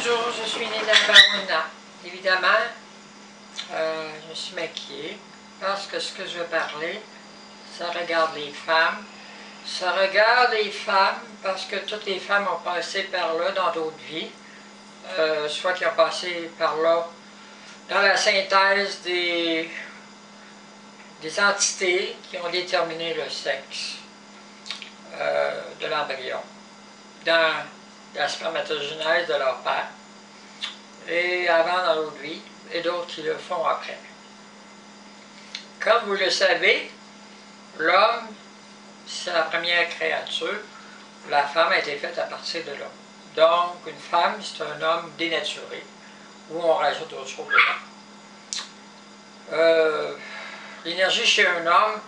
Bonjour, je suis Nina Barona. Évidemment, je me suis maquillée parce que ce que je vais parler, ça regarde les femmes. Ça regarde les femmes parce que toutes les femmes ont passé par là dans d'autres vies. Soit qui ont passé par là dans la synthèse des entités qui ont déterminé le sexe de l'embryon dans la spermatogenèse de leur père, et avant dans l'autre vie, et d'autres qui le font après. Comme vous le savez, l'homme, c'est la première créature. La femme a été faite à partir de l'homme. Donc, une femme, c'est un homme dénaturé, où on rajoute autre chose dedans. L'énergie chez un homme,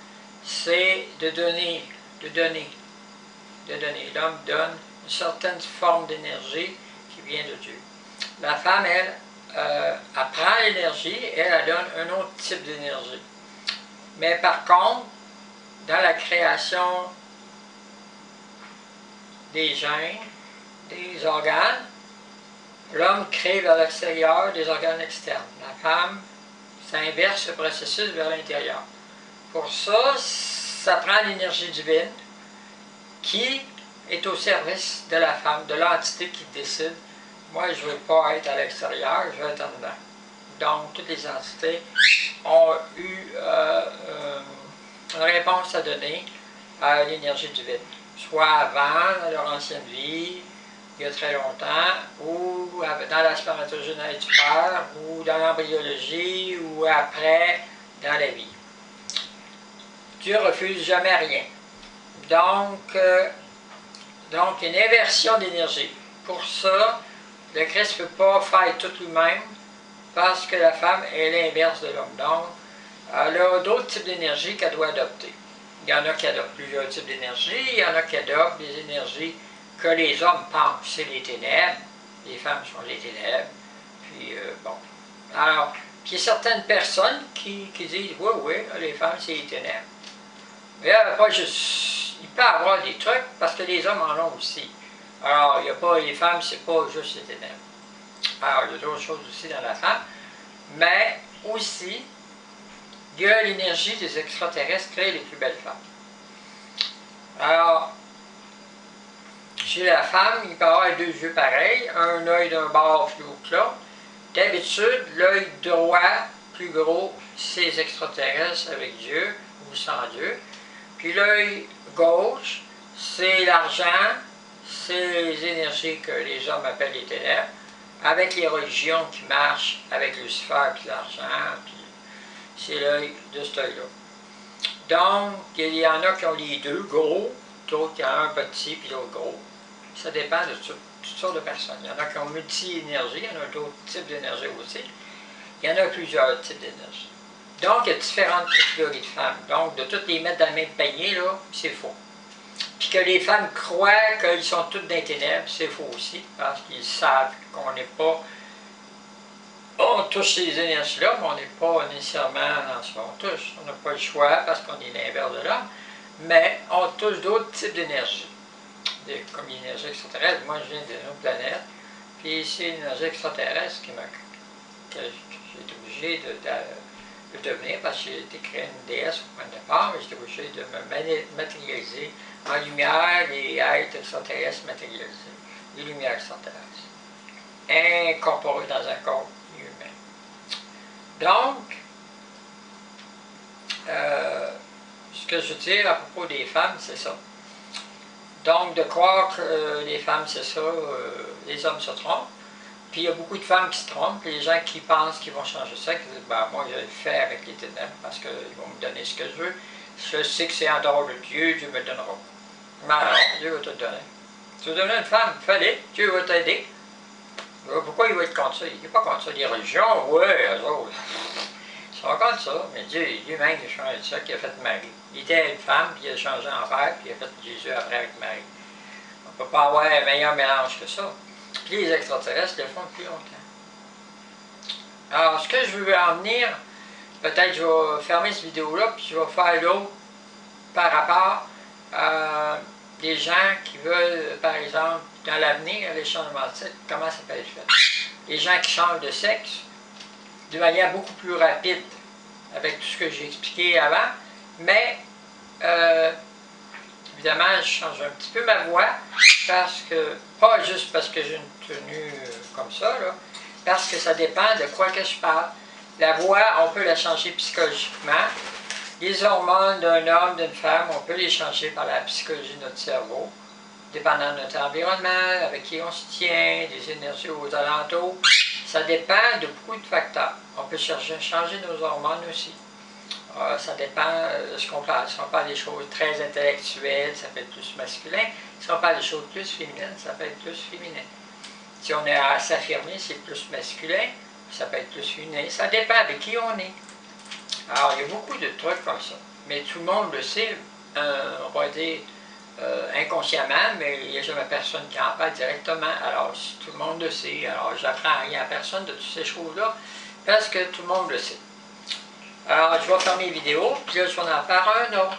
c'est de donner. L'homme donne une certaine forme d'énergie qui vient de Dieu. La femme, elle, prend l'énergie, elle donne un autre type d'énergie. Mais par contre, dans la création des gènes, des organes, l'homme crée vers l'extérieur des organes externes. La femme, ça inverse le processus vers l'intérieur. Pour ça, ça prend l'énergie divine qui est au service de la femme, de l'entité qui décide. Moi, je ne veux pas être à l'extérieur, je veux être en dedans. Donc, toutes les entités ont eu une réponse à donner à l'énergie divine. Soit avant, dans leur ancienne vie, il y a très longtemps, ou dans la spermatogenèse du père, ou dans l'embryologie, ou après, dans la vie. Dieu refuse jamais rien. Donc une inversion d'énergie. Pour ça, le Christ ne peut pas faire tout lui-même, parce que la femme est l'inverse de l'homme. Donc, elle a d'autres types d'énergie qu'elle doit adopter. Il y en a qui adoptent plusieurs types d'énergie, il y en a qui adoptent des énergies que les hommes pensent, c'est les ténèbres. Les femmes sont les ténèbres. Puis, bon. Alors, puis il y a certaines personnes qui disent, oui, les femmes, c'est les ténèbres. Mais pas juste, il peut y avoir des trucs, parce que les hommes en ont aussi. Alors, il n'y a pas, les femmes, c'est pas juste les ténèbres. Alors, il y a d'autres choses aussi dans la femme, mais aussi, il y a l'énergie des extraterrestres qui crée les plus belles femmes. Alors, chez la femme, il peut y avoir deux yeux pareils, un œil d'un bord plus haut que l'autre. D'habitude, l'œil droit, plus gros, c'est les extraterrestres avec Dieu ou sans Dieu. Puis l'œil gauche, c'est l'argent, c'est les énergies que les hommes appellent les ténèbres, avec les religions qui marchent avec Lucifer et l'argent, puis c'est l'œil de cet œil-là. Donc, il y en a qui ont les deux gros, d'autres qui ont un petit puis l'autre gros. Ça dépend de toutes sortes de personnes. Il y en a qui ont multi-énergie, il y en a d'autres types d'énergie aussi. Il y en a plusieurs types d'énergie. Donc, il y a différentes catégories de femmes. Donc, de toutes les mettre dans le même panier, là, c'est faux. Puis que les femmes croient qu'ils sont toutes dans les ténèbres, c'est faux aussi, parce qu'ils savent qu'on n'est pas... On touche ces énergies-là, mais on n'est pas nécessairement dans ce qu'on touche. On n'a pas le choix, parce qu'on est l'inverse de l'homme, mais on touche d'autres types d'énergie. Comme l'énergie extraterrestre, moi je viens d'une autre planète, puis c'est l'énergie extraterrestre que j'ai été obligé de devenir, parce que j'ai été créé une déesse au point de départ, mais j'étais obligé de me matérialiser en lumière et êtres extraterrestres matérialisés, les lumières extraterrestres, incorporées dans un corps humain. Donc, ce que je veux dire à propos des femmes, c'est ça. Donc, de croire que les femmes, c'est ça, les hommes se trompent. Puis il y a beaucoup de femmes qui se trompent, les gens qui pensent qu'ils vont changer ça, qui disent, ben, moi je vais le faire avec les ténèbres, parce qu'ils vont me donner ce que je veux. Je sais que c'est en dehors de Dieu, Dieu me le donnera. Mais alors, Dieu va te le donner. Tu veux donner une femme, fais-le, Dieu va t'aider. Pourquoi il va être contre ça? Il n'est pas contre ça. Les religions, oui, eux autres. Ils sont contre ça, mais Dieu lui-même il a changé ça, qui a fait Marie. Il était une femme, puis il a changé en père, puis il a fait Jésus après avec Marie. On ne peut pas avoir un meilleur mélange que ça. Puis les extraterrestres le font depuis longtemps. Alors, ce que je veux en venir, peut-être je vais fermer cette vidéo-là, puis je vais faire l'autre par rapport à des gens qui veulent, par exemple, dans l'avenir, les changements de sexe, comment ça peut être fait? Les gens qui changent de sexe de manière beaucoup plus rapide, avec tout ce que j'ai expliqué avant, mais évidemment, je change un petit peu ma voix, parce que, pas juste parce que j'ai une tenue comme ça, là, parce que ça dépend de quoi que je parle. La voix, on peut la changer psychologiquement. Les hormones d'un homme, d'une femme, on peut les changer par la psychologie de notre cerveau, dépendant de notre environnement, avec qui on se tient, des énergies aux alentours. Ça dépend de beaucoup de facteurs. On peut changer nos hormones aussi. Ça dépend de ce qu'on parle. Si on parle des choses très intellectuelles, ça peut être plus masculin. Si on parle des choses plus féminines, ça peut être plus féminin. Si on est à s'affirmer, c'est plus masculin, ça peut être plus féminin. Ça dépend avec qui on est. Alors, il y a beaucoup de trucs comme ça. Mais tout le monde le sait, on va dire inconsciemment, mais il n'y a jamais personne qui en parle directement. Alors, si tout le monde le sait, alors j'apprends rien à personne de toutes ces choses-là, parce que tout le monde le sait. Alors, je vais fermer les vidéos, puis là, je vais en faire un autre.